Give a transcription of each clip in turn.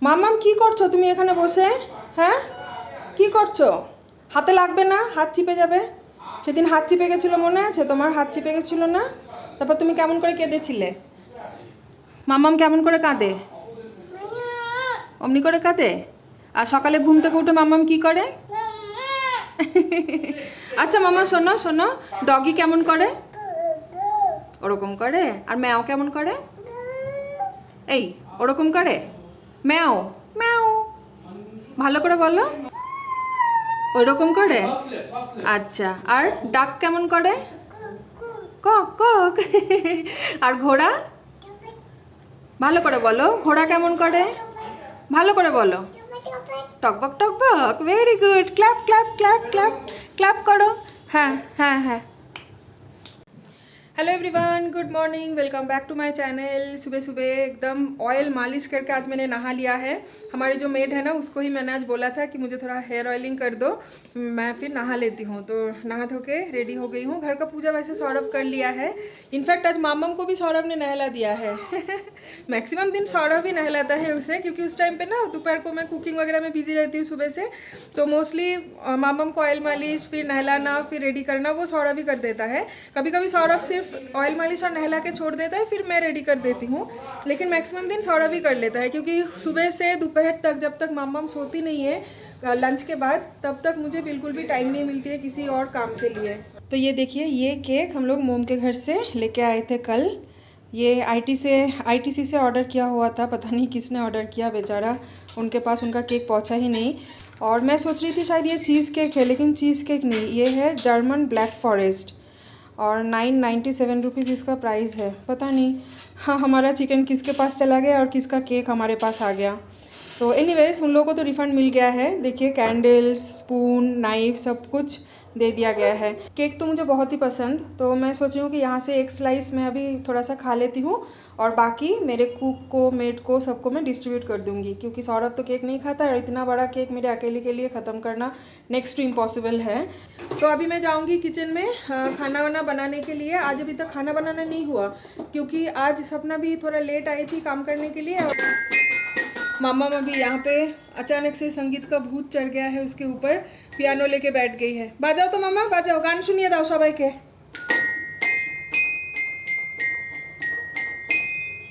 মামাম কি করছো তুমি এখানে বসে? হ্যাঁ কি করছো? হাতে লাগবে না, হাত চিপে যাবে। সেদিন হাত চিপে গেছিলো মনে আছে তোমার? হাত চিপে গেছিলো না? তারপর তুমি কেমন করে কেঁদেছিলে। মামাম কেমন করে কাঁদে? অমনি করে কাঁদে। আর সকালে ঘুম থেকে উঠে মামাম কি করে? আচ্ছা মামা শোনো শোনো, ডগি কেমন করে? ওরকম করে। আর ম্যাও কেমন করে? এই ওরকম করে। ম্যাও ম্যাও ভালো করে বলো। ওইরকম করে। আচ্ছা আর ডাক কেমন করে? Cock cock. আর ঘোড়া? ভালো করে বলো, ঘোড়া কেমন করে? ভালো করে বলো। টকবক টকবক। Very good. Clap clap clap clap clap করো। হ্যাঁ হ্যাঁ হ্যাঁ। Hello everyone, good morning, welcome back to my channel. सुबह सुबह एकदम ऑयल मालिश करके आज मैंने नहा लिया है। हमारी जो मेड है ना उसको ही मैंने आज बोला था कि मुझे थोड़ा हेयर ऑयलिंग कर दो, मैं फिर नहा लेती हूँ। तो नहा धो के रेडी हो गई हूँ। घर का पूजा वैसे सौरभ कर लिया है। इनफैक्ट आज मामम को भी सौरभ ने नहला दिया है। मैक्सिमम दिन सौरभ ही नहलाता है उसे, क्योंकि उस टाइम पे ना दोपहर को मैं कुकिंग वगैरह में बिजी रहती हूँ सुबह से। तो मोस्टली मामम को ऑयल मालिश, फिर नहलाना, फिर रेडी करना वो सौरभ ही कर देता है। कभी कभी सौरभ सिर्फ ऑयल मालिश और नहला के छोड़ देता है, फिर मैं रेडी कर देती हूँ। लेकिन मैक्सिमम दिन सौरभ ही कर लेता है, क्योंकि सुबह से दोपहर तक जब तक मामम सोती नहीं है लंच के बाद, तब तक मुझे बिल्कुल भी टाइम नहीं मिलती है किसी और काम के लिए। तो ये देखिए, ये केक हम लोग मोम के घर से लेके आए थे कल। ये आईटीसी से ऑर्डर किया हुआ था, पता नहीं किसने ऑर्डर किया, बेचारा उनके पास उनका केक पहुंचा ही नहीं। और मैं सोच रही थी शायद ये चीज़ केक है, लेकिन चीज़ केक नहीं, ये है जर्मन ब्लैक फॉरेस्ट और 997 रुपीज़ इसका प्राइस है। पता नहीं हाँ हमारा चिकन किसके पास चला गया और किसका केक हमारे पास आ गया। तो एनीवेज उन लोगों को तो रिफ़ंड मिल गया है। देखिए कैंडल्स, स्पून, नाइफ सब कुछ दे दिया गया है। केक तो मुझे बहुत ही पसंद, तो मैं सोच रही हूँ कि यहाँ से एक स्लाइस मैं अभी थोड़ा सा खा लेती हूँ और बाकी मेरे कुक को, मेड को, सबको मैं डिस्ट्रीब्यूट कर दूँगी, क्योंकि सौरभ तो केक नहीं खाता और इतना बड़ा केक मेरे अकेले के लिए ख़त्म करना नेक्स्ट टू इम्पॉसिबल है। तो अभी मैं जाऊँगी किचन में खाना वाना बनाने के लिए। आज अभी तक खाना बनाना नहीं हुआ, क्योंकि आज सपना भी थोड़ा लेट आई थी काम करने के लिए। मामा अभी यहाँ पे अचानक से संगीत का भूत चढ़ गया है उसके ऊपर, पियानो लेके बैठ गई है। बाजाओ तो मामा, बाजाओ, गान सुनिए दाओ सबाई के।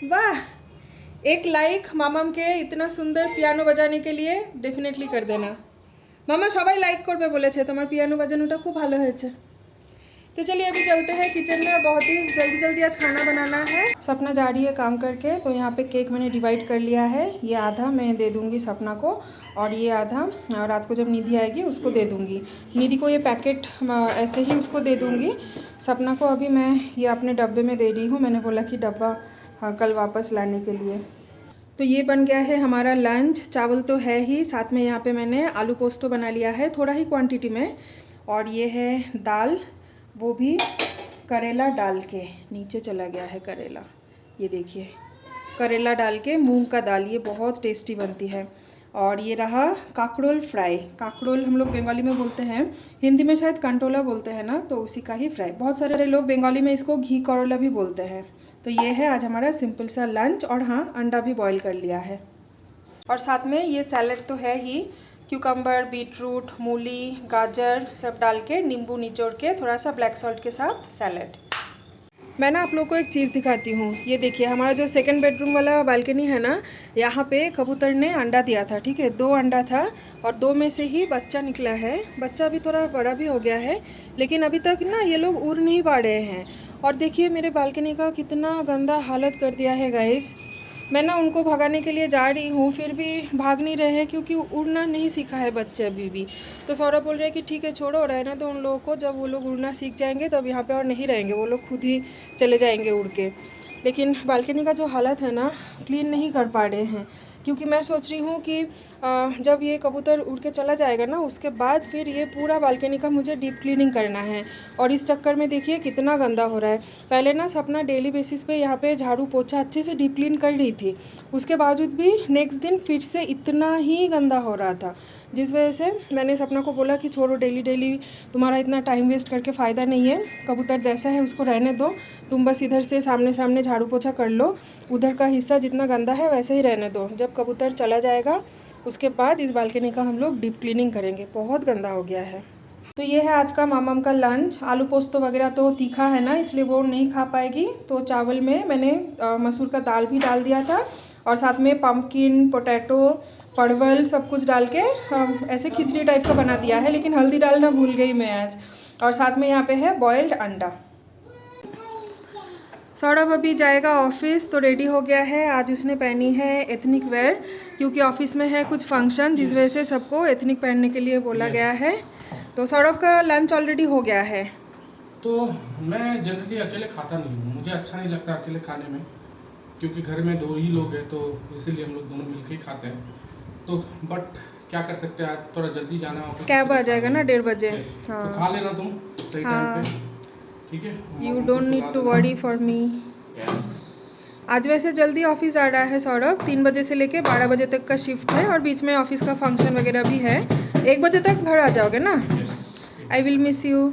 वाह, एक लाइक मामाम के इतना सुंदर पियानो बजाने के लिए डेफिनेटली कर देना। मामा सबाई लाइक करबे बोलेছে, তোমার पियानो বাজানোটা খুব ভালো হয়েছে। तो चलिए अभी चलते हैं किचन में, और बहुत ही जल्दी जल्दी आज खाना बनाना है। सपना जा रही है काम करके, तो यहाँ पे केक मैंने डिवाइड कर लिया है। ये आधा मैं दे दूँगी सपना को, और ये आधा रात को जब निधि आएगी उसको दे दूँगी। निधि को ये पैकेट ऐसे ही उसको दे दूँगी। सपना को अभी मैं ये अपने डब्बे में दे रही हूँ, मैंने बोला कि डब्बा कल वापस लाने के लिए। तो ये बन गया है हमारा लंच। चावल तो है ही, साथ में यहाँ पे मैंने आलू पोस्तो बना लिया है थोड़ा ही क्वांटिटी में। और ये है दाल, वो भी करेला डाल के, नीचे चला गया है करेला, ये देखिए करेला डाल के मूंग का दाल, ये बहुत टेस्टी बनती है। और ये रहा काकड़ोल फ्राई। काकड़ोल हम लोग बंगाली में बोलते हैं, हिंदी में शायद कंटोला बोलते हैं ना, तो उसी का ही फ्राई। बहुत सारे लोग बंगाली में इसको घी करोला भी बोलते हैं। तो ये है आज हमारा सिंपल सा लंच। और हाँ, अंडा भी बॉईल कर लिया है। और साथ में ये सैलड तो है ही, क्यूकम्बर, बीटरूट, मूली, गाजर सब डाल के नींबू निचोड़ के थोड़ा सा ब्लैक सॉल्ट के साथ सैलड। मैं ना आप लोग को एक चीज़ दिखाती हूँ। ये देखिए हमारा जो सेकंड बेडरूम वाला बालकनी है ना, यहाँ पे कबूतर ने अंडा दिया था, ठीक है, 2 अंडा था और 2 में से ही बच्चा निकला है। बच्चा अभी थोड़ा बड़ा भी हो गया है, लेकिन अभी तक ना ये लोग उड़ नहीं पा रहे हैं। और देखिए मेरे बालकनी का कितना गंदा हालत कर दिया है गाइस। मैं ना उनको भगाने के लिए जा रही हूँ, फिर भी भाग नहीं रहे हैं, क्योंकि उड़ना नहीं सीखा है बच्चे अभी भी। तो सौरभ बोल रहे हैं कि ठीक है छोड़ो, रहना तो उन लोगों को, जब वो लोग उड़ना सीख जाएंगे तब यहाँ पे और नहीं रहेंगे, वो लोग खुद ही चले जाएंगे उड़ के। लेकिन बालकनी का जो हालत है ना, क्लीन नहीं कर पा रहे हैं, क्योंकि मैं सोच रही हूँ कि जब ये कबूतर उड़ के चला जाएगा ना, उसके बाद फिर ये पूरा बालकनी का मुझे डीप क्लीनिंग करना है। और इस चक्कर में देखिए कितना गंदा हो रहा है। पहले ना सपना डेली बेसिस पे यहाँ पे झाड़ू पोछा अच्छे से डीप क्लीन कर रही थी, उसके बावजूद भी नेक्स्ट दिन फिर से इतना ही गंदा हो रहा था, जिस वजह से मैंने सपना को बोला कि छोड़ो, डेली डेली तुम्हारा इतना टाइम वेस्ट करके फ़ायदा नहीं है, कबूतर जैसा है उसको रहने दो, तुम बस इधर से सामने सामने झाड़ू पोछा कर लो, उधर का हिस्सा जितना गंदा है वैसे ही रहने दो। जब सब कबूतर चला जाएगा उसके बाद इस बालकनी का हम लोग डीप क्लीनिंग करेंगे, बहुत गंदा हो गया है। तो ये है आज का मामम का लंच। आलू पोस्तो वगैरह तो तीखा है ना, इसलिए वो नहीं खा पाएगी, तो चावल में मैंने मसूर का दाल भी डाल दिया था और साथ में पम्पकिन, पोटैटो, परवल सब कुछ डाल के ऐसे खिचड़ी टाइप का बना दिया है, लेकिन हल्दी डालना भूल गई मैं आज। और साथ में यहाँ पे है बॉइल्ड अंडा। सौरभ अभी जाएगा ऑफिस, तो रेडी हो गया है। आज उसने पहनी है एथनिक वेयर, क्योंकि ऑफिस में है कुछ फंक्शन, जिस वजह से सबको एथनिक पहनने के लिए बोला गया है। तो सौरभ का लंच ऑलरेडी हो गया है। तो मैं जनरली अकेले खाता नहीं हूँ, मुझे अच्छा नहीं लगता अकेले खाने में, क्योंकि घर में 2 ही लोग हैं, तो इसीलिए हम लोग दोनों मिलकर ही खाते हैं। तो बट क्या कर सकते हैं, आज थोड़ा जल्दी जाना होगा, कैब आ जाएगा ना 1:30 बजे। हाँ। तो खा लेना तुम सही टाइम पे, ठीक है। You don't need to worry for me. आज वैसे जल्दी ऑफिस आ रहा है सौरभ, 3 बजे से लेके 12 बजे तक का शिफ्ट है और बीच में ऑफिस का फंक्शन वगैरह भी है। 1 बजे तक घर आ जाओगे ना? I will miss you.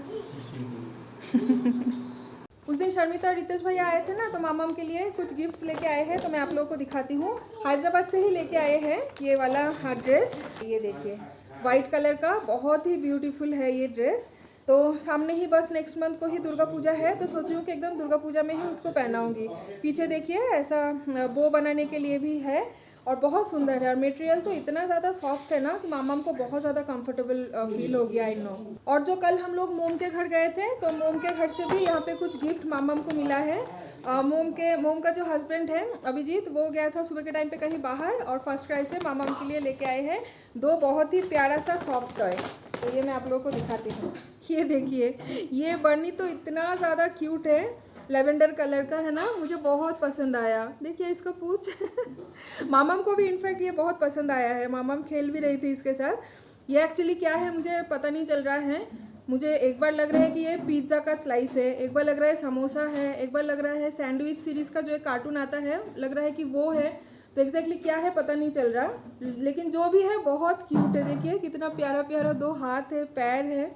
उस दिन शर्मिता और रितेश भैया आए थे ना, तो मामम के लिए कुछ गिफ्ट्स लेके आए हैं, तो मैं आप लोगों को दिखाती हूँ। हैदराबाद से ही लेके आए हैं ये वाला ड्रेस, ये देखिए वाइट कलर का, बहुत ही ब्यूटीफुल है ये ड्रेस। तो सामने ही बस नेक्स्ट मंथ को ही दुर्गा पूजा है, तो सोच रही हूँ कि एकदम दुर्गा पूजा में ही उसको पहनाऊँगी। पीछे देखिए ऐसा बो बनाने के लिए भी है और बहुत सुंदर है, और मटेरियल तो इतना ज़्यादा सॉफ्ट है ना कि मामम को बहुत ज़्यादा कंफर्टेबल फील हो गया, आई नो। और जो कल हम लोग मोम के घर गए थे, तो मोम के घर से भी यहाँ पे कुछ गिफ्ट मामम को मिला है। मोम का जो हस्बैंड है अभिजीत, वो गया था सुबह के टाइम पे कहीं बाहर, और फर्स्ट क्राई से मामम के लिए लेके आए हैं 2 बहुत ही प्यारा सा सॉफ्ट टॉय। तो ये मैं आप लोगों को दिखाती हूँ। ये देखिए, ये बर्नी तो इतना ज़्यादा क्यूट है, लेवेंडर कलर का है ना, मुझे बहुत पसंद आया। देखिए इसका पूछ मामम को भी इनफैक्ट ये बहुत पसंद आया है, मामम खेल भी रही थी इसके साथ। ये एक्चुअली क्या है मुझे पता नहीं चल रहा है, मुझे एक बार लग रहा है कि ये पिज़्ज़ा का स्लाइस है, एक बार लग रहा है समोसा है, एक बार लग रहा है सैंडविच सीरीज़ का जो एक कार्टून आता है, लग रहा है कि वो है। तो एग्जैक्टली क्या है पता नहीं चल रहा, लेकिन जो भी है बहुत क्यूट है। देखिए कितना प्यारा प्यारा 2 हाथ है, पैर है,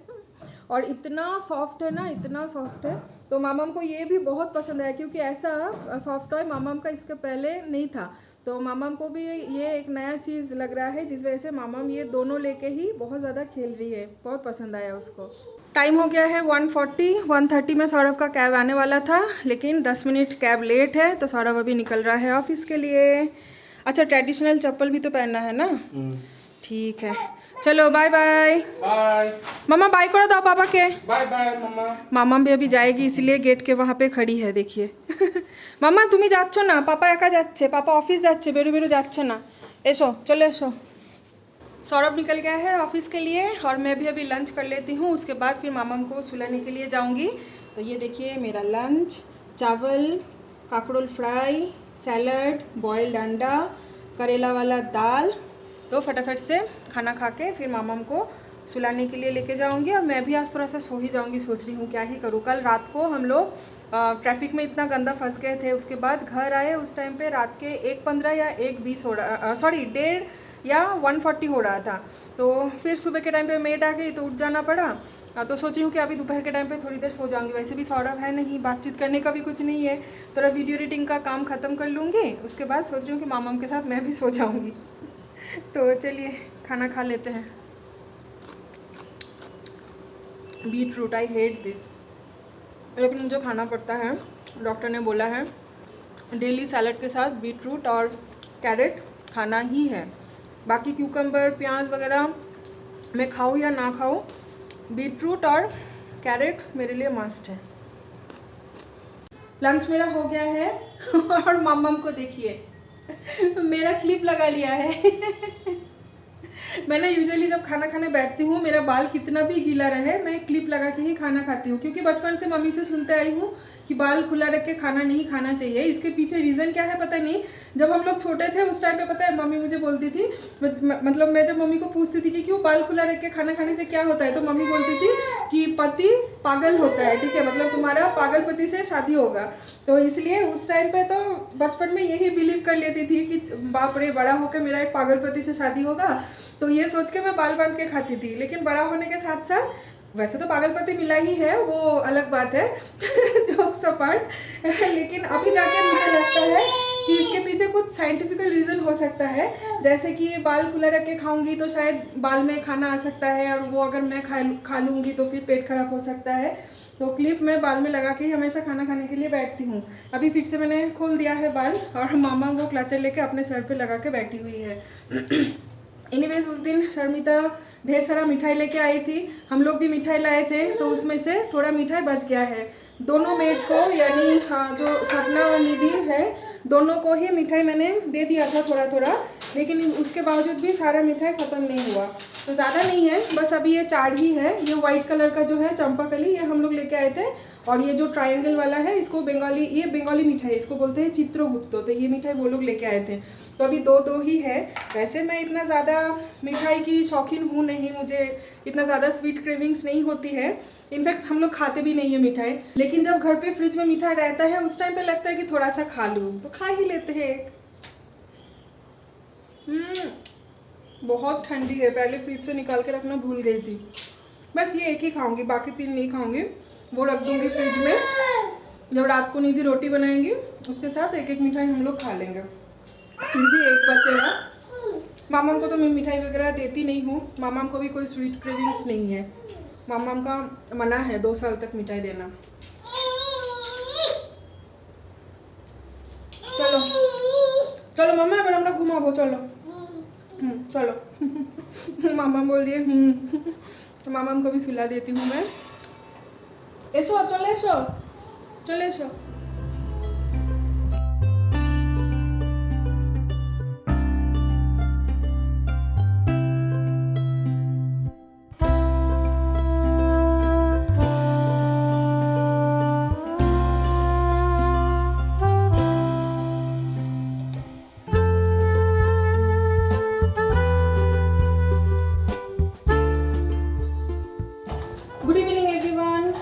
और इतना सॉफ्ट है ना, इतना सॉफ्ट है। तो मामम को ये भी बहुत पसंद आया, क्योंकि ऐसा सॉफ्ट टॉय मामम का इसके पहले नहीं था। तो मामम को भी ये एक नया चीज़ लग रहा है, जिस वजह से मामम ये दोनों लेके ही बहुत ज़्यादा खेल रही है, बहुत पसंद आया उसको। टाइम हो गया है 1:40, 1:30 में सौरभ का कैब आने वाला था, लेकिन 10 मिनट कैब लेट है, तो सौरभ अभी निकल रहा है ऑफिस के लिए। अच्छा, ट्रेडिशनल चप्पल भी तो पहनना है ना? ठीक है, चलो बाय बाय। बाय मामा, बाय करो दो पापा के। बाय बाय मामा। मामा भी अभी जाएगी, इसलिए गेट के वहाँ पे खड़ी है, देखिए। मामा তুমি যাচ্ছ না, পাপা একা যাচ্ছে, पापा ऑफिस যাচ্ছে, বেরো বেরো যাচ্ছে না, এসো চলে এসো। सौरभ निकल गया है ऑफिस के लिए, और मैं भी अभी लंच कर लेती हूँ, उसके बाद फिर मामम को सुलाने के लिए जाऊँगी। तो ये देखिए मेरा लंच, चावल, काकरोल फ्राई, सैलड, बॉइल्ड अंडा, करेला वाला दाल। तो फटाफट से खाना खा के फिर मामम को सुलाने के लिए लेके जाऊंगी, और मैं भी आज थोड़ा सा सो ही जाऊंगी, सोच रही हूँ क्या ही करूँ। कल रात को हम लोग ट्रैफिक में इतना गंदा फंस गए थे, उसके बाद घर आए उस टाइम पे रात के 1:15 या 1:20 हो रहा, सॉरी 1:30 या 1:40 हो रहा था। तो फिर सुबह के टाइम पे मेड आ गई, तो उठ जाना पड़ा। तो सोच रही हूँ कि अभी दोपहर के टाइम पे थोड़ी देर सो जाऊंगी, वैसे भी सौरभ है नहीं, बातचीत करने का भी कुछ नहीं है, थोड़ा वीडियो एडिटिंग का काम ख़त्म कर लूँगी, उसके बाद सोच रही हूँ कि मामम के साथ मैं भी सो जाऊँगी। तो चलिए खाना खा लेते हैं। Beetroot, I hate this, लेकिन मुझे खाना पड़ता है, डॉक्टर ने बोला है डेली सैलड के साथ बीट रूट और कैरेट खाना ही है। बाकी क्यूकम्बर, प्याज वगैरह मैं खाऊँ या ना खाऊँ, बीट रूट और कैरेट मेरे लिए मस्ट है। लंच मेरा हो गया है और मम्मम को देखिए मेरा क्लिप लगा लिया है। मैं ना यूजुअली जब खाना खाने बैठती हूँ, मेरा बाल कितना भी गीला रहे, मैं क्लिप लगा के ही खाना खाती हूँ, क्योंकि बचपन से मम्मी से सुनते आई हूँ कि बाल खुला रख के खाना नहीं खाना चाहिए। इसके पीछे रीज़न क्या है पता नहीं। जब हम लोग छोटे थे उस टाइम पे पता है मम्मी मुझे बोलती थी, मतलब मैं जब मम्मी को पूछती थी कि क्यों बाल खुला रख के खाना खाने से क्या होता है, तो मम्मी बोलती थी कि पति पागल होता है, ठीक है, मतलब तुम्हारा पागल पति से शादी होगा। तो इसलिए उस टाइम पे तो बचपन में यही बिलीव कर लेती थी कि बाप रे, बड़ा होकर मेरा एक पागल पति से शादी होगा, तो ये सोच के मैं बाल बांध के खाती थी। लेकिन बड़ा होने के साथ साथ वैसे तो पागलपति मिला ही है, वो अलग बात है जोक्स अपार्ट, लेकिन अभी जाके मुझे लगता है कि इसके पीछे कुछ साइंटिफिकल रीज़न हो सकता है, जैसे कि बाल खुला रख के खाऊंगी तो शायद बाल में खाना आ सकता है, और वो अगर मैं खा लूँगी तो फिर पेट खराब हो सकता है। तो क्लिप मैं बाल में लगा के ही हमेशा खाना खाने के लिए बैठती हूँ। अभी फिर से मैंने खोल दिया है बाल, और मामा वो क्लचर लेके अपने सर पे लगा के बैठी हुई है। एनीवेज उस दिन शर्मिता ढेर सारा मिठाई लेके आई थी, हम लोग भी मिठाई लाए थे, तो उसमें से थोड़ा मिठाई बच गया है। दोनों मेड को, यानी जो सपना और निधि है, दोनों को ही मिठाई मैंने दे दिया था थोड़ा थोड़ा, लेकिन उसके बावजूद भी सारा मिठाई ख़त्म नहीं हुआ। तो ज़्यादा नहीं है, बस अभी ये 4 ही है। ये वाइट कलर का जो है चंपाकली, ये हम लोग लेके आए थे, और ये जो ट्रायंगल वाला है इसको ये बंगाली मिठाई, इसको बोलते हैं चित्रगुप्तो, तो ये मिठाई वो लोग लेके आए थे। तो अभी दो ही है। वैसे मैं इतना ज़्यादा मिठाई की शौकीन हूँ नहीं, मुझे इतना ज़्यादा स्वीट क्रेविंग्स नहीं होती है। इनफैक्ट हम लोग खाते भी नहीं है मिठाई, लेकिन जब घर पे फ्रिज में मिठाई रहता है उस टाइम पे लगता है कि थोड़ा सा खा लूँ, तो खा ही लेते हैं एक। बहुत ठंडी है, पहले फ्रिज से निकाल के रखना भूल गई थी। बस ये एक ही खाऊंगी, बाकी 3 नहीं खाऊंगी, वो रख दूंगी फ्रिज में। जब रात को निधि रोटी बनाएंगी उसके साथ एक एक मिठाई हम लोग खा लेंगे, फिर भी एक बचेगा। मामा को तो मैं मिठाई वगैरह देती नहीं हूँ, मामा को भी कोई स्वीट क्रेविंग्स नहीं है। मामा का मना है 2 साल तक मिठाई देना। चलो चलो मामा, अगर हम लोग घुमाबो, चलो चलो। मामा बोल दिए तो मामा को भी सुला देती हूँ मैं। एसो चलो, एसो चलो, एसो। Good evening everyone.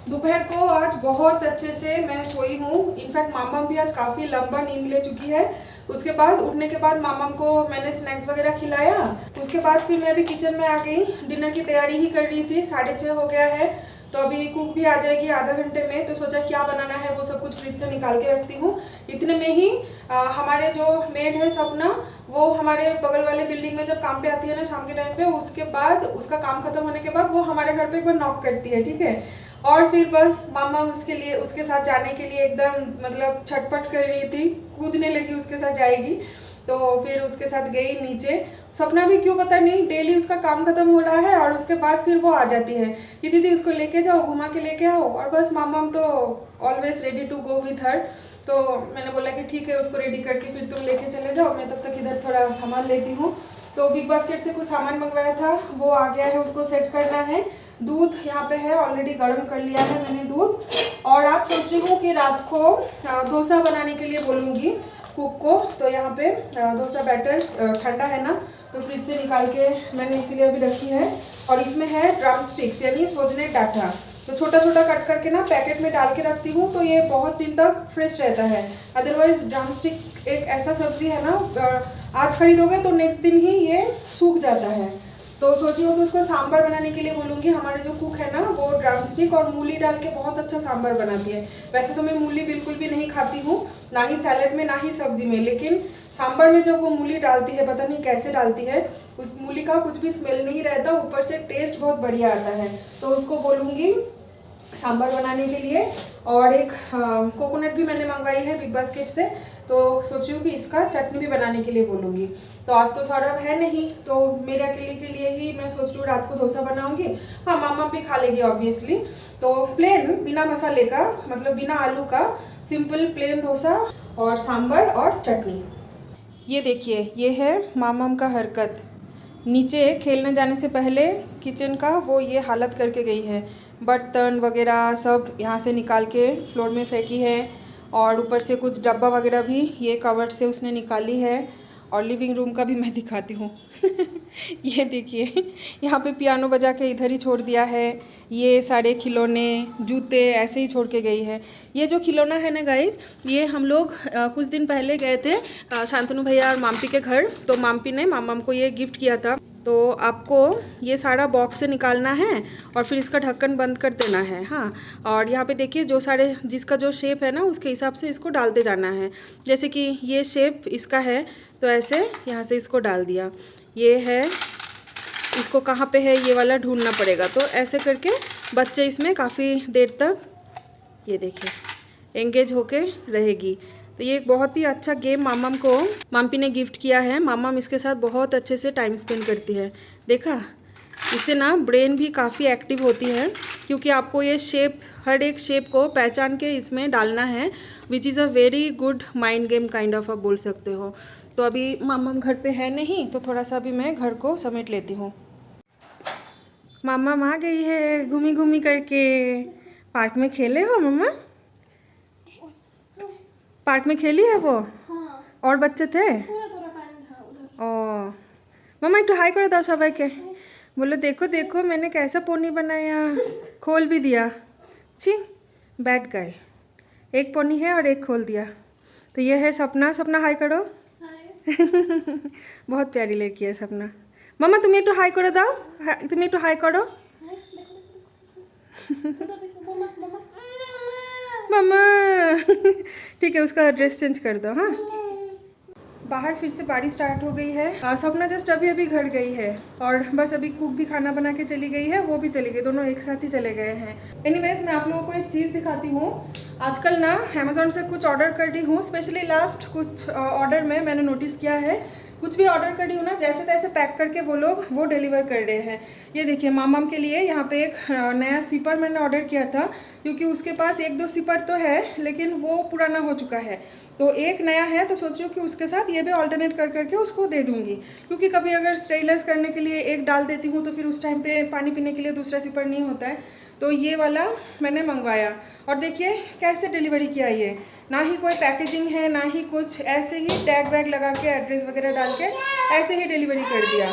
दोपहर को आज बहुत अच्छे से मैं सोई हूँ। इनफैक्ट मामा भी आज काफ़ी लंबा नींद ले चुकी है। उसके बाद उठने के बाद मामा को मैंने स्नैक्स वगैरह खिलाया। उसके बाद फिर मैं अभी किचन में आ गई, डिनर की तैयारी ही कर रही थी। 6:30 हो गया है, तो अभी कुक भी आ जाएगी आधा घंटे में, तो सोचा क्या बनाना है वो सब कुछ फ्रिज से निकाल के रखती हूँ। इतने में ही हमारे जो मेड है सपना, वो हमारे बगल वाले बिल्डिंग में जब काम पे आती है ना शाम के टाइम पे, उसके बाद उसका काम खत्म होने के बाद वो हमारे घर पे एक बार नॉक करती है, ठीक है। और फिर बस मामा उसके साथ जाने के लिए एकदम मतलब छटपट कर रही थी, कूदने लगी उसके साथ जाएगी, तो फिर उसके साथ गई नीचे। सपना भी क्यों पता नहीं डेली उसका काम खत्म हो रहा है और उसके बाद फिर वो आ जाती है कि दीदी उसको लेके जाओ, घुमा के लेके आओ, और बस मामा तो always ready to go with her. तो मैंने बोला कि ठीक है, उसको रेडी करके फिर तुम लेके चले जाओ, मैं तब तक इधर थोड़ा सामान लेती हूँ। तो बिग बास्केट से कुछ सामान मंगवाया था, वो आ गया है, उसको सेट करना है। दूध यहाँ पे है, ऑलरेडी गर्म कर लिया है मैंने दूध। और आज सोच रही हूँ कि रात को डोसा बनाने के लिए बोलूँगी कुक को। तो यहाँ पे डोसा बैटर ठंडा है ना, तो फ्रिज से निकाल के मैंने इसीलिए अभी रखी है। और इसमें है ड्रम स्टिक्स, यानी सोजने डाटा, तो छोटा छोटा कट करके ना पैकेट में डाल के रखती हूँ, तो ये बहुत दिन तक फ्रेश रहता है। अदरवाइज ड्रम स्टिक एक ऐसा सब्जी है ना, आज खरीदोगे तो नेक्स्ट दिन ही ये सूख जाता है। तो सोची हूँ कि उसको सांभर बनाने के लिए बोलूँगी। हमारे जो कुक है ना, वो ड्रम स्टिक और मूली डाल के बहुत अच्छा सांभर बनाती है। वैसे तो मैं मूली बिल्कुल भी नहीं खाती हूँ, ना ही सैलेड में ना ही सब्जी में, लेकिन सांभर में जब वो मूली डालती है, पता नहीं कैसे डालती है, उस मूली का कुछ भी स्मेल नहीं रहता, ऊपर से टेस्ट बहुत बढ़िया आता है। तो उसको बोलूँगी सांभर बनाने के लिए। और एक कोकोनट भी मैंने मंगवाई है बिग बास्केट से, तो सोची हूँ कि इसका चटनी भी बनाने के लिए बोलूँगी। तो आज तो सौरभ है नहीं, तो मेरे अकेले के लिए ही मैं सोच रही हूँ रात को डोसा बनाऊँगी। हाँ, मामा भी खा लेगी ऑब्वियसली। तो प्लेन बिना मसाले का, मतलब बिना आलू का सिंपल प्लेन डोसा और सांभर और चटनी। ये देखिए, ये है मामा का हरकत। नीचे खेलने जाने से पहले किचन का वो ये हालत करके गई है, बर्तन वगैरह सब यहाँ से निकाल के फ्लोर में फेंकी है, और ऊपर से कुछ डब्बा वगैरह भी ये कवर्ड से उसने निकाली है। और लिविंग रूम का भी मैं दिखाती हूँ। ये देखिए, यहाँ पे पियानो बजा के इधर ही छोड़ दिया है। ये सारे खिलौने, जूते ऐसे ही छोड़ के गई है। ये जो खिलौना है ना गाइस, ये हम लोग कुछ दिन पहले गए थे शांतनु भैया और माम्पी के घर, तो माम्पी ने मामा को ये गिफ्ट किया था। तो आपको ये सारा बॉक्स से निकालना है और फिर इसका ढक्कन बंद कर देना है। हाँ, और यहाँ पे देखिए जो सारे जिसका जो शेप है ना उसके हिसाब से इसको डालते जाना है। जैसे कि ये शेप इसका है तो ऐसे यहाँ से इसको डाल दिया, ये है, इसको कहाँ पे है ये वाला ढूंढना पड़ेगा। तो ऐसे करके बच्चे इसमें काफ़ी देर तक ये देखिए एंगेज होके रहेगी। तो ये एक बहुत ही अच्छा गेम मामम को माम्पी ने गिफ्ट किया है। मामम इसके साथ बहुत अच्छे से टाइम स्पेंड करती है। देखा, इससे ना ब्रेन भी काफ़ी एक्टिव होती है, क्योंकि आपको ये शेप, हर एक शेप को पहचान के इसमें डालना है, which is a very good mind game kind of आप बोल सकते हो। तो अभी मामम घर पे है नहीं, तो थोड़ा सा अभी मैं घर को समेट लेती हूँ। मामम आ गई है घूमी घूमी करके। पार्क में खेले हो मम्मा? पार्क में खेली है वो? हाँ। और बच्चे थे? ओ मम्मा एक तो हाई कर दो सबाई के, बोलो देखो देखो मैंने कैसा पोनी बनाया, खोल भी दिया। छी, बैड गर्ल, एक पोनी है और एक खोल दिया। तो ये है सपना। सपना हाई करो। बहुत प्यारी लड़की है सपना। मम्मा तुम एक तो हाई करो दाओ, तुम एक तो हाई करो। मम्मा ठीक है, उसका ड्रेस चेंज कर दो। हाँ, बाहर फिर से बारिश स्टार्ट हो गई है। सपना जस्ट अभी अभी घर गई है और बस अभी कुक भी खाना बना के चली गई है, वो भी चली गई, दोनों एक साथ ही चले गए हैं। एनीवेज मैं आप लोगों को एक चीज़ दिखाती हूँ। आजकल ना अमेज़ॉन से कुछ ऑर्डर कर रही हूँ, स्पेशली लास्ट कुछ ऑर्डर में मैंने नोटिस किया है, कुछ भी ऑर्डर कर रही हूँ ना, जैसे तैसे पैक करके वो लोग वो डिलीवर कर रहे हैं। ये देखिए मामम के लिए यहाँ पे एक नया सिपर मैंने ऑर्डर किया था, क्योंकि उसके पास एक दो सिपर तो है लेकिन वो पुराना हो चुका है, तो एक नया है। तो सोच रही हूँ कि उसके साथ ये भी ऑल्टरनेट कर करके उसको दे दूँगी, क्योंकि कभी अगर स्टेनलेस करने के लिए एक डाल देती हूँ तो फिर उस टाइम पे पानी पीने के लिए दूसरा सिपर नहीं होता है। तो ये वाला मैंने मंगवाया और देखिए कैसे डिलीवरी किया। ये ना ही कोई पैकेजिंग है ना ही कुछ, ऐसे ही टैग वैग लगा के एड्रेस वगैरह डाल के ऐसे ही डिलीवरी कर दिया।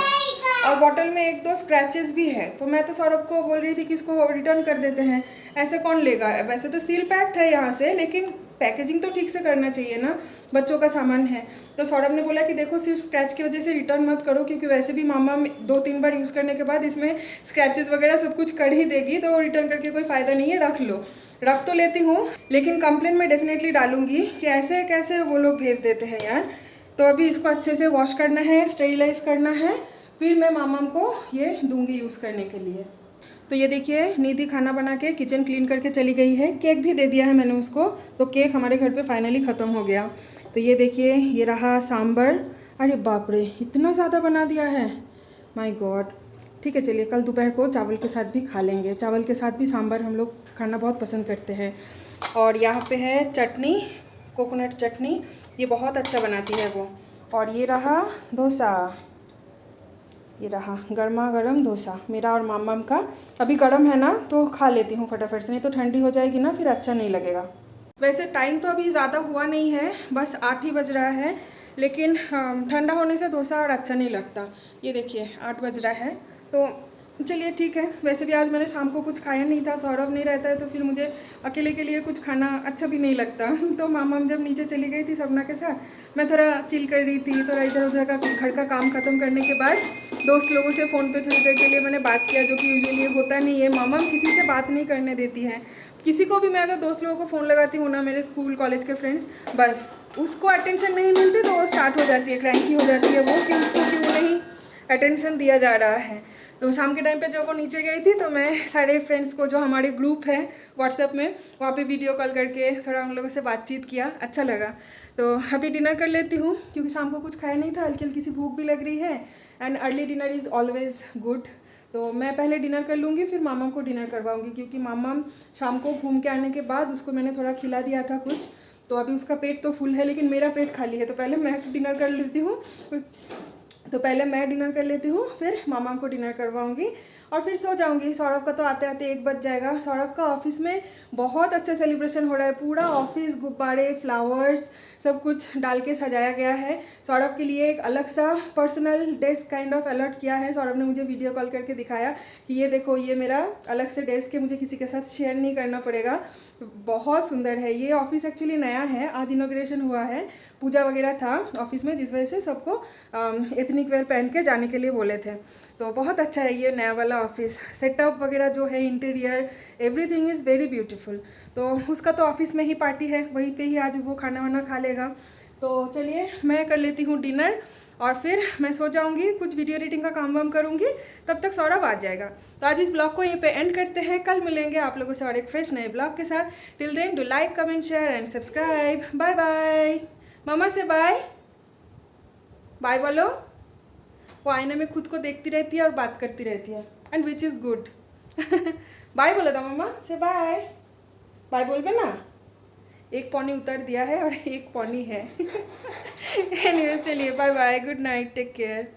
और बॉटल में एक दो स्क्रैचेस भी है, तो मैं तो सौरभ को बोल रही थी कि इसको रिटर्न कर देते हैं, ऐसे कौन लेगा। वैसे तो सील पैक्ड है यहाँ से, लेकिन पैकेजिंग तो ठीक से करना चाहिए ना, बच्चों का सामान है। तो सौरभ ने बोला कि देखो सिर्फ स्क्रैच की वजह से रिटर्न मत करो, क्योंकि वैसे भी मामा 2-3 बार यूज़ करने के बाद इसमें स्क्रैचेस वगैरह सब कुछ कर ही देगी, तो रिटर्न करके कोई फ़ायदा नहीं है, रख लो। रख तो लेती हूँ, लेकिन कंप्लेंट में डेफिनेटली डालूंगी कि ऐसे कैसे वो लोग भेज देते हैं यार। तो अभी इसको अच्छे से वॉश करना है, स्टेरिलाइज करना है, फिर मैं मामम को ये दूंगी यूज़ करने के लिए। तो ये देखिए निधि खाना बना के किचन क्लीन करके चली गई है, केक भी दे दिया है मैंने उसको, तो केक हमारे घर पे फाइनली ख़त्म हो गया। तो ये देखिए ये रहा सांभर। अरे बाप रे, इतना ज़्यादा बना दिया है, माय गॉड। ठीक है चलिए, कल दोपहर को चावल के साथ भी खा लेंगे, चावल के साथ भी सांभर हम लोग खाना बहुत पसंद करते हैं। और यहाँ पे है चटनी, कोकोनट चटनी, ये बहुत अच्छा बनाती है वो। और ये रहा डोसा, ये रहा गर्मा गर्म डोसा मेरा और मामम का। अभी गर्म है ना तो खा लेती हूँ फटाफट से, नहीं तो ठंडी हो जाएगी ना फिर अच्छा नहीं लगेगा। वैसे टाइम तो अभी ज़्यादा हुआ नहीं है, बस 8 ही बज रहा है, लेकिन ठंडा होने से डोसा और अच्छा नहीं लगता। ये देखिए 8 बज रहा है, तो चलिए ठीक है। वैसे भी आज मैंने शाम को कुछ खाया नहीं था, सौरभ नहीं रहता है तो फिर मुझे अकेले के लिए कुछ खाना अच्छा भी नहीं लगता। तो मामा जब नीचे चली गई थी सपना के साथ, मैं थोड़ा चिल कर रही थी, थोड़ा इधर उधर का घर का काम ख़त्म करने के बाद दोस्त लोगों से फ़ोन पे थोड़ी देर के लिए मैंने बात किया, जो कि यूजुअली होता नहीं है। मामा किसी से बात नहीं करने देती हैं, किसी को भी मैं अगर दोस्त लोगों को फ़ोन लगाती हूँ ना, मेरे स्कूल कॉलेज के फ्रेंड्स, बस उसको अटेंशन नहीं मिलती तो वो स्टार्ट हो जाती है, क्रैंकी हो जाती है वो, कि उसको क्यों नहीं अटेंशन दिया जा रहा है। तो शाम के टाइम पे जब वो नीचे गई थी तो मैं सारे फ्रेंड्स को, जो हमारे ग्रुप है व्हाट्सएप में, वहाँ पे वीडियो कॉल करके थोड़ा उन लोगों से बातचीत किया, अच्छा लगा। तो अभी डिनर कर लेती हूँ, क्योंकि शाम को कुछ खाया नहीं था, हल्की हल्की सी भूख भी लग रही है, and early dinner is always good. तो मैं पहले डिनर कर लूँगी, फिर मामा को डिनर करवाऊँगी, क्योंकि मामा शाम को घूम के आने के बाद उसको मैंने थोड़ा खिला दिया था कुछ, तो अभी उसका पेट तो फुल है लेकिन मेरा पेट खाली है। तो पहले मैं डिनर कर लेती हूँ, फिर मामा को डिनर करवाऊंगी, और फिर सो जाऊंगी। सौरभ का तो आते आते 1 बज जाएगा। सौरभ का ऑफिस में बहुत अच्छा सेलिब्रेशन हो रहा है, पूरा ऑफिस गुब्बारे फ्लावर्स सब कुछ डाल के सजाया गया है। सौरभ के लिए एक अलग सा personal desk kind of allot किया है। सौरभ ने मुझे वीडियो कॉल करके दिखाया कि ये देखो ये मेरा अलग से डेस्क है, मुझे किसी के साथ शेयर नहीं करना पड़ेगा। बहुत सुंदर है। ये ऑफिस एक्चुअली नया है, आज इनॉग्रेशन हुआ है, पूजा वगैरह था ऑफिस में, जिस वजह से सबको एथनिक वेयर पहन के जाने के लिए बोले थे। तो बहुत अच्छा है ये नया वाला ऑफिस। सेटअप वगैरह जो है, interior everything is very beautiful. तो उसका तो ऑफिस में ही पार्टी है, वहीं पे ही आज वो खाना वाना खा लेगा। तो चलिए मैं कर लेती हूँ डिनर और फिर मैं सो जाऊँगी, कुछ वीडियो एडिटिंग का काम वाम करूँगी, तब तक सौरभ आ जाएगा। तो आज इस ब्लॉग को यहीं पे एंड करते हैं, कल मिलेंगे आप लोगों से और एक फ्रेश नए ब्लॉग के साथ। Till then do like comment share and subscribe. Bye bye. मामा से बाय बाय बोलो। वो आईने में खुद को देखती रहती है और बात करती रहती है, and which is good. Bye बोलो था मामा से, बाय बाय बोल पे ना। एक पौनी उतर दिया है और एक पौनी है। एनीवेज चलिए bye bye, good night, take care.